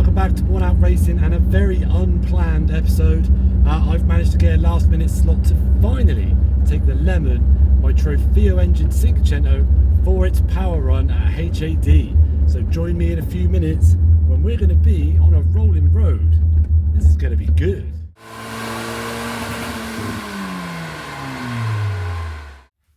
welcome back to Worn Out Racing and a very unplanned episode. I've managed to get a last minute slot to finally take the Lemon, my Trofeo engine Cinquecento, for its power run at HAD. So join me in a few minutes when we're going to be on a rolling road. This is going to be good.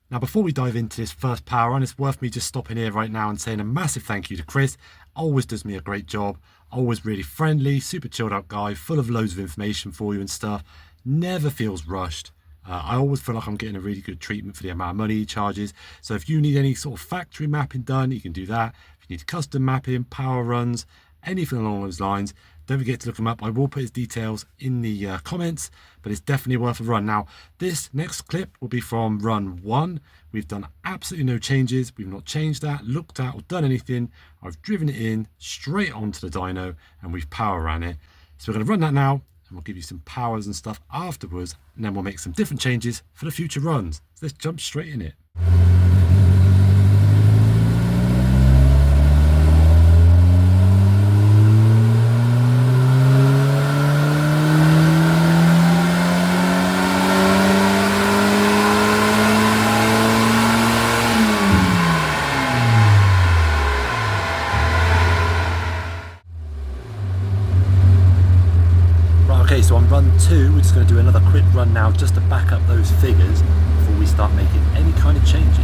Now, before we dive into this first power run, it's worth me just stopping here right now and saying a massive thank you to Chris. Always does me a great job, always really friendly, super chilled out guy, full of loads of information for you and stuff, never feels rushed. I always feel like I'm getting a really good treatment for the amount of money he charges. So if you need any sort of factory mapping done, you can do that. If you need custom mapping, power runs, anything along those lines, don't forget to look him up. I will put his details in the comments, but it's definitely worth a run. Now, this next clip will be from run 1. We've done absolutely no changes. We've not changed that, looked at or done anything. I've driven it in straight onto the dyno and we've power ran it. So we're going to run that now and we'll give you some powers and stuff afterwards, and then we'll make some different changes for the future runs. So let's jump straight in it. Okay, so on run 2, we're just going to do another quick run now just to back up those figures before we start making any kind of changes.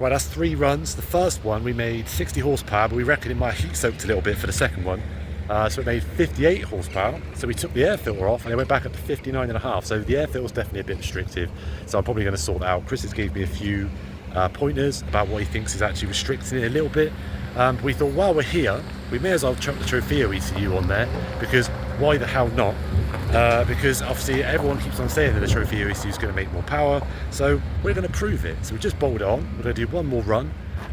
Right, that's 3 runs. The first one we made 60 horsepower, but we reckon it might have heat soaked a little bit for the second one. So it made 58 horsepower. So we took the air filter off and it went back up to 59.5. So the air filter was definitely a bit restrictive. So I'm probably going to sort that out. Chris has gave me a few pointers about what he thinks is actually restricting it a little bit. But we thought while we're here, we may as well chuck the Trofeo ECU on there, because why the hell not? Because obviously everyone keeps on saying that the Trofeo ECU is going to make more power, so we're going to prove it. So we just bolted it on. We're going to do one more run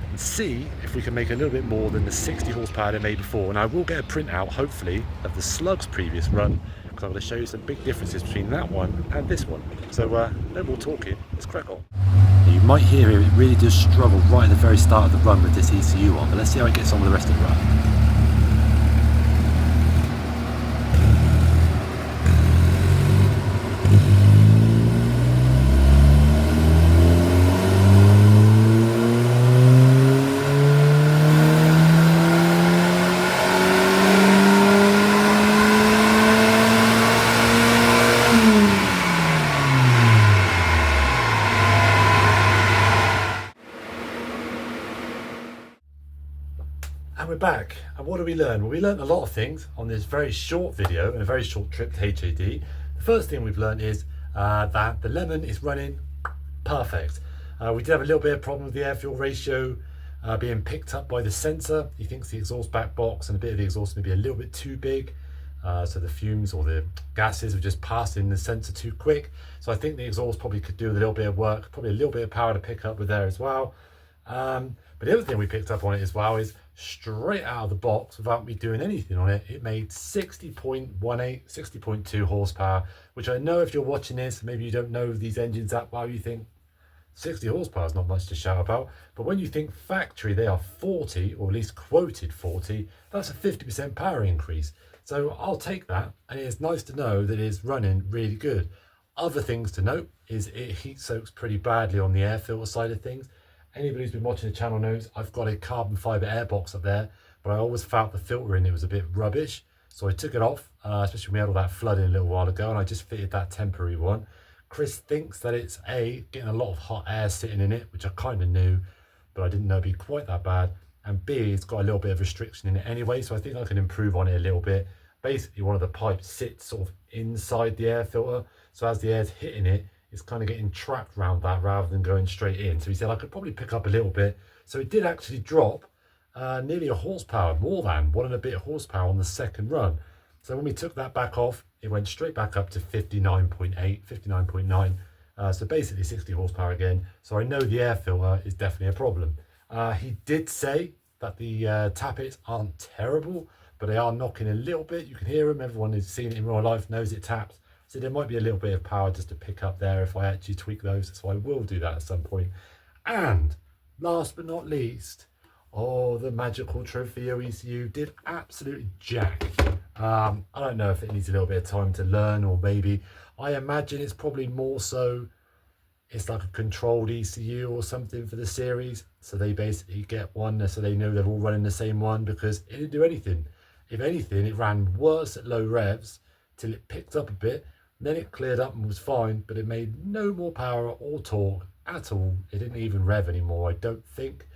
and see if we can make a little bit more than the 60 horsepower they made before. And I will get a printout, hopefully, of the Slug's previous run, because I'm going to show you some big differences between that one and this one. So no more talking, let's crack on. You might hear it really does struggle right at the very start of the run with this ECU on, but let's see how it gets on with the rest of the run. And we're back, and what did we learn? Well, we learned a lot of things on this very short video and a very short trip to HAD. The first thing we've learned is that the Lemon is running perfect. We did have a little bit of problem with the air fuel ratio being picked up by the sensor. He thinks the exhaust back box and a bit of the exhaust may be a little bit too big, so the fumes or the gases are just passing the sensor too quick. So I think the exhaust probably could do a little bit of work, probably a little bit of power to pick up with there as well. But the other thing we picked up on it as well is straight out of the box, without me doing anything on it, it made 60.18, 60.2 horsepower, which I know if you're watching this, maybe you don't know these engines that well, you think 60 horsepower is not much to shout about. But when you think factory, they are 40, or at least quoted 40, that's a 50% power increase. So I'll take that, and it's nice to know that it's running really good. Other things to note is it heat soaks pretty badly on the air filter side of things. Anybody who's been watching the channel knows I've got a carbon fibre air box up there, but I always felt the filter in it was a bit rubbish. So I took it off, especially when we had all that flooding a little while ago, and I just fitted that temporary one. Chris thinks that it's getting a lot of hot air sitting in it, which I kind of knew, but I didn't know it'd be quite that bad. And B, it's got a little bit of restriction in it anyway, so I think I can improve on it a little bit. Basically, one of the pipes sits sort of inside the air filter, so as the air's hitting it, it's kind of getting trapped around that rather than going straight in. So he said I could probably pick up a little bit. So it did actually drop nearly a horsepower, more than 1 and a bit horsepower on the second run. So when we took that back off, it went straight back up to 59.8, 59.9. So basically 60 horsepower again. So I know the air filter is definitely a problem. He did say that the tappets aren't terrible, but they are knocking a little bit. You can hear them. Everyone who's seen it in real life knows it taps. So there might be a little bit of power just to pick up there if I actually tweak those. So I will do that at some point. And last but not least, oh, the magical Trofeo ECU did absolutely jack. I don't know if it needs a little bit of time to learn, or maybe, I imagine it's probably more so it's like a controlled ECU or something for the series. So they basically get one so they know they're all running the same one, because it didn't do anything. If anything, it ran worse at low revs till it picked up a bit. Then it cleared up and was fine, but it made no more power or torque at all. It didn't even rev anymore, I don't think.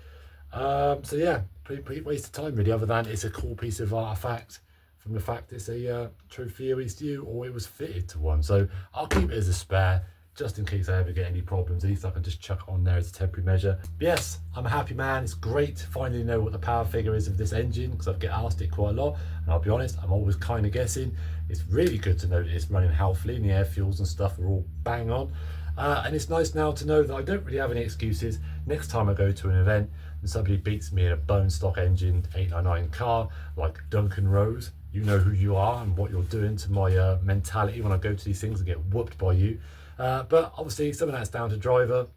So yeah, pretty waste of time really, other than it's a cool piece of artifact from the fact it's a Trofeo ECU, or it was fitted to one. So I'll keep it as a spare, just in case I ever get any problems. At least I can just chuck it on there as a temporary measure. But yes, I'm a happy man. It's great to finally know what the power figure is of this engine, because I get asked it quite a lot, and I'll be honest, I'm always kind of guessing. It's really good to know that it's running healthily and the air fuels and stuff are all bang on. And it's nice now to know that I don't really have any excuses. Next time I go to an event and somebody beats me in a bone stock engine 899 car like Duncan Rose, you know who you are and what you're doing to my mentality when I go to these things and get whooped by you. But obviously some of that's down to driver,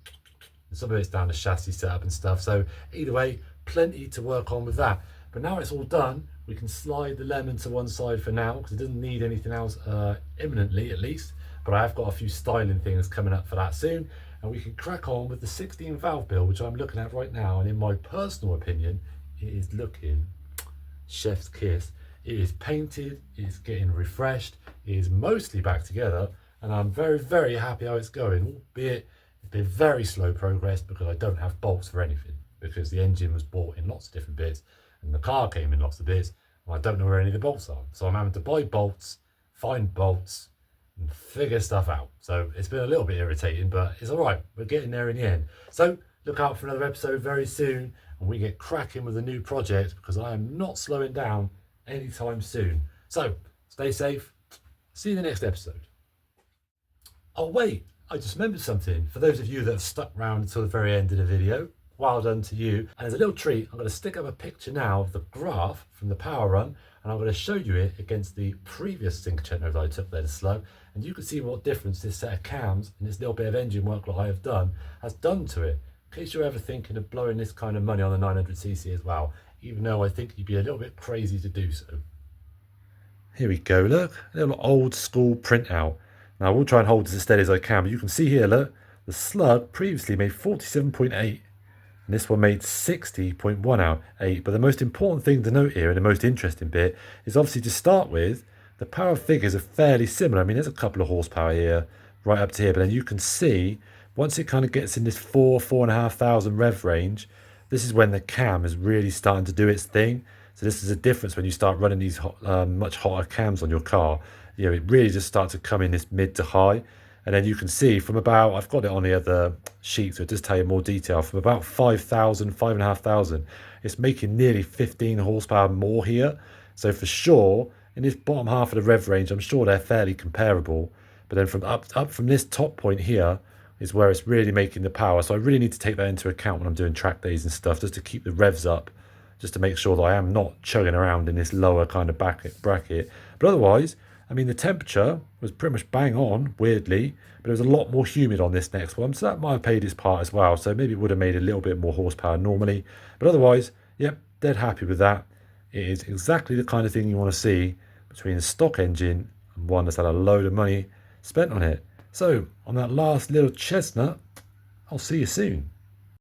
and some of it's down to chassis setup and stuff. So either way, plenty to work on with that. But now it's all done, we can slide the lemon to one side for now, because it doesn't need anything else imminently at least. But I have got a few styling things coming up for that soon, and we can crack on with the 16 valve build, which I'm looking at right now. And in my personal opinion, it is looking chef's kiss. It is painted, it is getting refreshed, it is mostly back together, and I'm very, very happy how it's going, albeit it's been very slow progress because I don't have bolts for anything, because the engine was bought in lots of different bits and the car came in lots of bits, and I don't know where any of the bolts are. So I'm having to buy bolts, find bolts, and figure stuff out. So it's been a little bit irritating, but it's all right. We're getting there in the end. So look out for another episode very soon, and we get cracking with a new project, because I am not slowing down anytime soon. So stay safe. See you in the next episode. Oh wait, I just remembered something. For those of you that have stuck around until the very end of the video, well done to you. And as a little treat, I'm going to stick up a picture now of the graph from the power run, and I'm going to show you it against the previous Cinquecento that I took there to slow, and you can see what difference this set of cams and this little bit of engine work that I have done has done to it, in case you're ever thinking of blowing this kind of money on the 900cc as well, even though I think you'd be a little bit crazy to do so. Here we go, look, a little old school printout. Now I will try and hold this as steady as I can, but you can see here, look, the slug previously made 47.8, and this one made 60.1 out 8. But the most important thing to note here, and the most interesting bit, is obviously to start with, the power figures are fairly similar. I mean, there's a couple of horsepower here, right up to here, but then you can see, once it kind of gets in this 4,500 rev range, this is when the cam is really starting to do its thing. So this is a difference when you start running these much hotter cams on your car. You know, it really just starts to come in this mid to high. And then you can see from about, I've got it on the other sheet, so it does tell you more detail, from about 5,000, 5,500, it's making nearly 15 horsepower more here. So for sure, in this bottom half of the rev range, I'm sure they're fairly comparable. But then from up from this top point here is where it's really making the power. So I really need to take that into account when I'm doing track days and stuff, just to keep the revs up, just to make sure that I am not chugging around in this lower kind of bracket. But otherwise, I mean, the temperature was pretty much bang on, weirdly, but it was a lot more humid on this next one, so that might have played its part as well. So maybe it would have made a little bit more horsepower normally, but otherwise, yep, dead happy with that. It is exactly the kind of thing you want to see between a stock engine and one that's had a load of money spent on it. So on that last little chestnut, I'll see you soon.